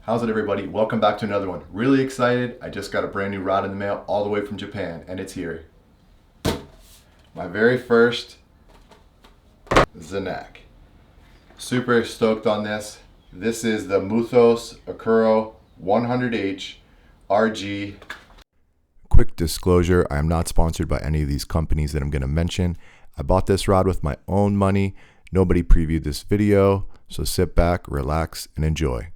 How's it, everybody? Welcome back to another one. Really excited. I just got a brand new rod in the mail all the way from Japan, and it's here. My very first Zenak. Super stoked on this. This is the Muthos Akuro 100H RG. Quick disclosure, I am not sponsored by any of these companies that I'm going to mention. I bought this rod with my own money. Nobody previewed this video, so sit back, relax, and enjoy.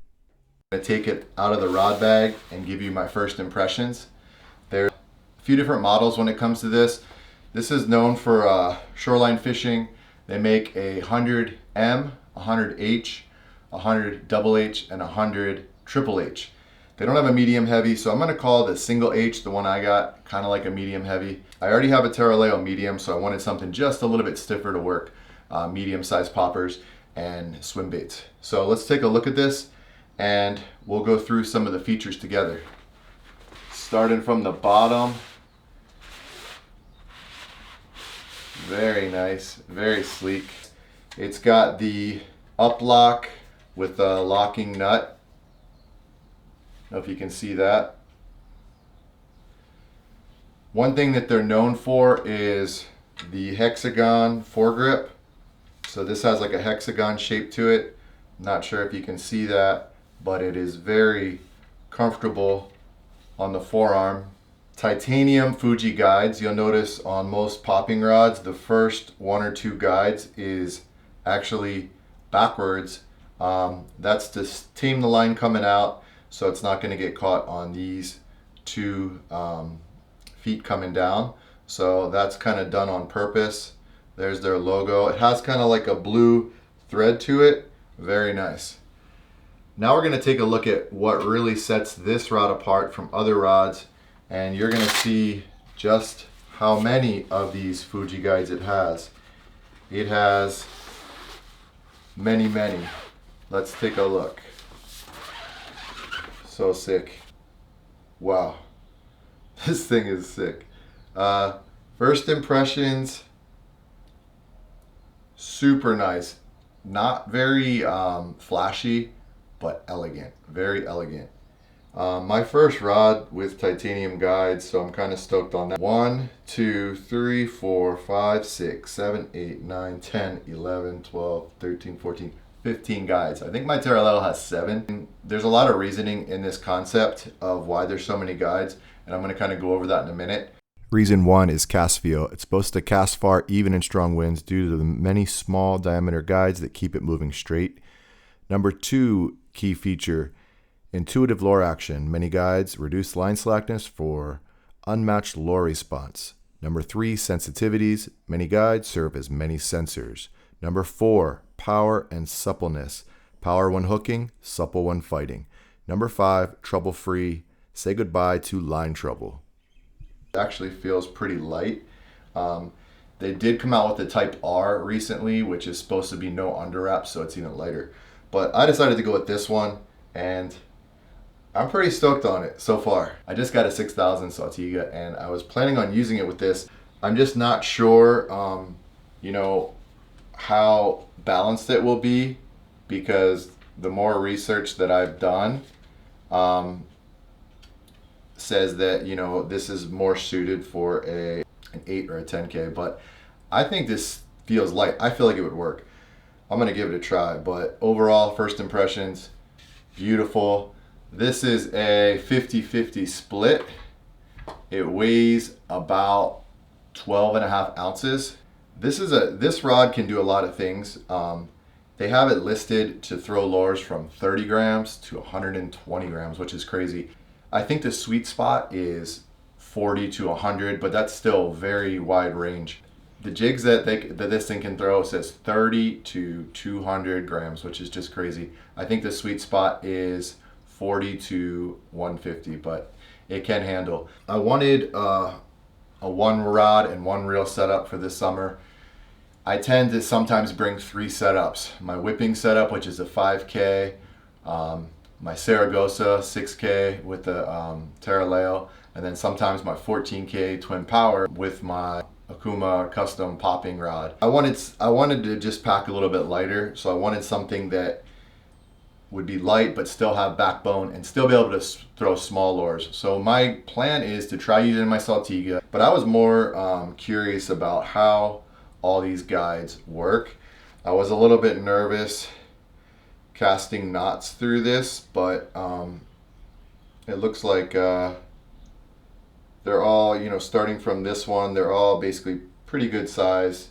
I'm going to take it out of the rod bag and give you my first impressions. There's a few different models when it comes to this. This is known for shoreline fishing. They make a 100M, 100H, 100 double H, and 100 triple H. They don't have a medium heavy, so I'm going to call the single H, the one I got, kind of like a medium heavy. I already have a Terraleo medium, so I wanted something just a little bit stiffer to work medium-sized poppers and swim baits. So let's take a look at this and we'll go through some of the features together. Starting from the bottom. Very nice, very sleek. It's got the up lock with a locking nut. I don't know if you can see that. One thing that they're known for is the hexagon foregrip. So this has like a hexagon shape to it. Not sure if you can see that, but it is very comfortable on the forearm. Titanium Fuji guides. You'll notice on most popping rods, the first one or two guides is actually backwards. That's to tame the line coming out, so it's not going to get caught on these two feet coming down. So that's kind of done on purpose. There's their logo. It has kind of like a blue thread to it. Very nice. Now we're going to take a look at what really sets this rod apart from other rods, and you're going to see just how many of these Fuji guides it has. It has many, many. Let's take a look. So sick. Wow. This thing is sick. First impressions, super nice. Not very flashy, but elegant. Very elegant. My first rod with titanium guides, so I'm kind of stoked on that. 1, 2, 3, 4, 5, 6, 7, 8, 9, 10, 11, 12, 13, 14, 15 guides. I think my Terraleo has 7. There's a lot of reasoning in this concept of why there's so many guides, and I'm going to kind of go over that in a minute. Reason 1 is cast feel. It's supposed to cast far even in strong winds due to the many small diameter guides that keep it moving straight. Number 2 key feature, intuitive lure action. Many guides reduce line slackness for unmatched lure response. Number 3, sensitivities. Many guides serve as many sensors. Number 4, power and suppleness. Power when hooking, supple when fighting. Number 5, trouble-free. Say goodbye to line trouble. It actually feels pretty light. They did come out with the Type R recently, which is supposed to be no underwrap, so it's even lighter. But I decided to go with this one, and I'm pretty stoked on it so far. I just got a 6000 Saltiga, and I was planning on using it with this. I'm just not sure, how balanced it will be, because the more research that I've done says that this is more suited for an 8 or a 10K, but I think this feels light. I feel like it would work. I'm gonna give it a try, but overall, first impressions, beautiful. This is a 50-50 split. It weighs about 12.5 ounces. This rod can do a lot of things. They have it listed to throw lures from 30 grams to 120 grams, which is crazy. I think the sweet spot is 40 to 100, but that's still very wide range. The jigs that this thing can throw says 30 to 200 grams, which is just crazy. I think the sweet spot is 40 to 150, but it can handle. I wanted a one rod and one reel setup for this summer. I tend to sometimes bring 3 setups. My whipping setup, which is a 5K, my Saragosa 6K with the Terraleo, and then sometimes my 14K twin power with my Okuma custom popping rod. I wanted to just pack a little bit lighter, so I wanted something that would be light but still have backbone and still be able to throw small lures. So my plan is to try using my Saltiga, but I was more curious about how all these guides work. I was a little bit nervous casting knots through this, but it looks like they're all, you know, starting from this one, they're all basically pretty good size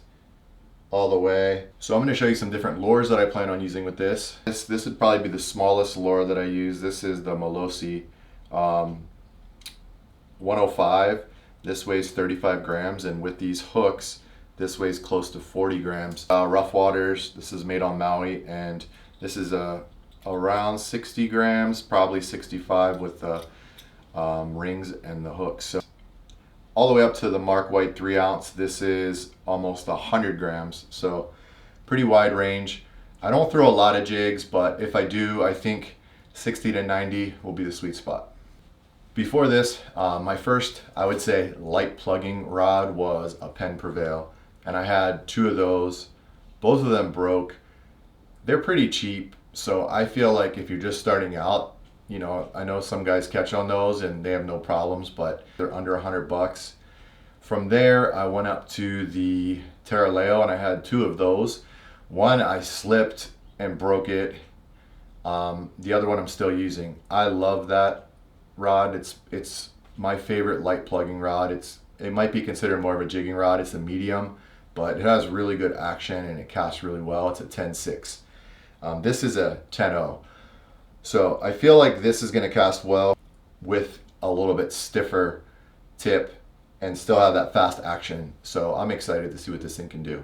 all the way. So I'm going to show you some different lures that I plan on using with this. This would probably be the smallest lure that I use. This is the Malossi 105. This weighs 35 grams, and with these hooks, this weighs close to 40 grams. Rough Waters, this is made on Maui, and this is around 60 grams, probably 65 with the rings and the hooks. So all the way up to the Mark White 3 ounce, this is almost 100 grams, so pretty wide range. I don't throw a lot of jigs, but if I do, I think 60 to 90 will be the sweet spot. Before this, my first, I would say, light plugging rod was a Penn Prevail, and I had 2 of those. Both of them broke. They're pretty cheap, so I feel like if you're just starting out, you know, I know some guys catch on those and they have no problems, but they're under $100. From there, I went up to the Terra Leo and I had 2 of those. One I slipped and broke it. The other one I'm still using. I love that rod. It's my favorite light plugging rod. It might be considered more of a jigging rod. It's a medium, but it has really good action and it casts really well. It's a 10.6. This is a 10.0. So I feel like this is going to cast well with a little bit stiffer tip and still have that fast action. So I'm excited to see what this thing can do.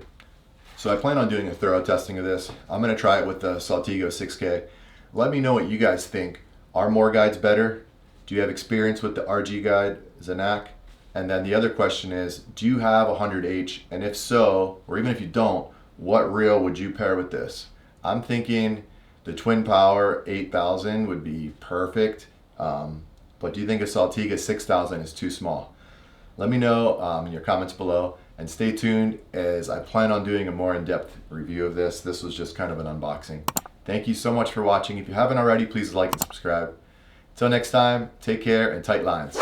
So I plan on doing a thorough testing of this. I'm going to try it with the Saltiga 6K. Let me know what you guys think. Are more guides better? Do you have experience with the RG guide, Zenac? And then the other question is, do you have a 100H? And if so, or even if you don't, what reel would you pair with this? I'm thinking the Twin Power 8000 would be perfect, but do you think a Saltiga 6000 is too small? Let me know in your comments below, and stay tuned as I plan on doing a more in-depth review of this. This was just kind of an unboxing. Thank you so much for watching. If you haven't already, please like and subscribe. Until next time, take care and tight lines.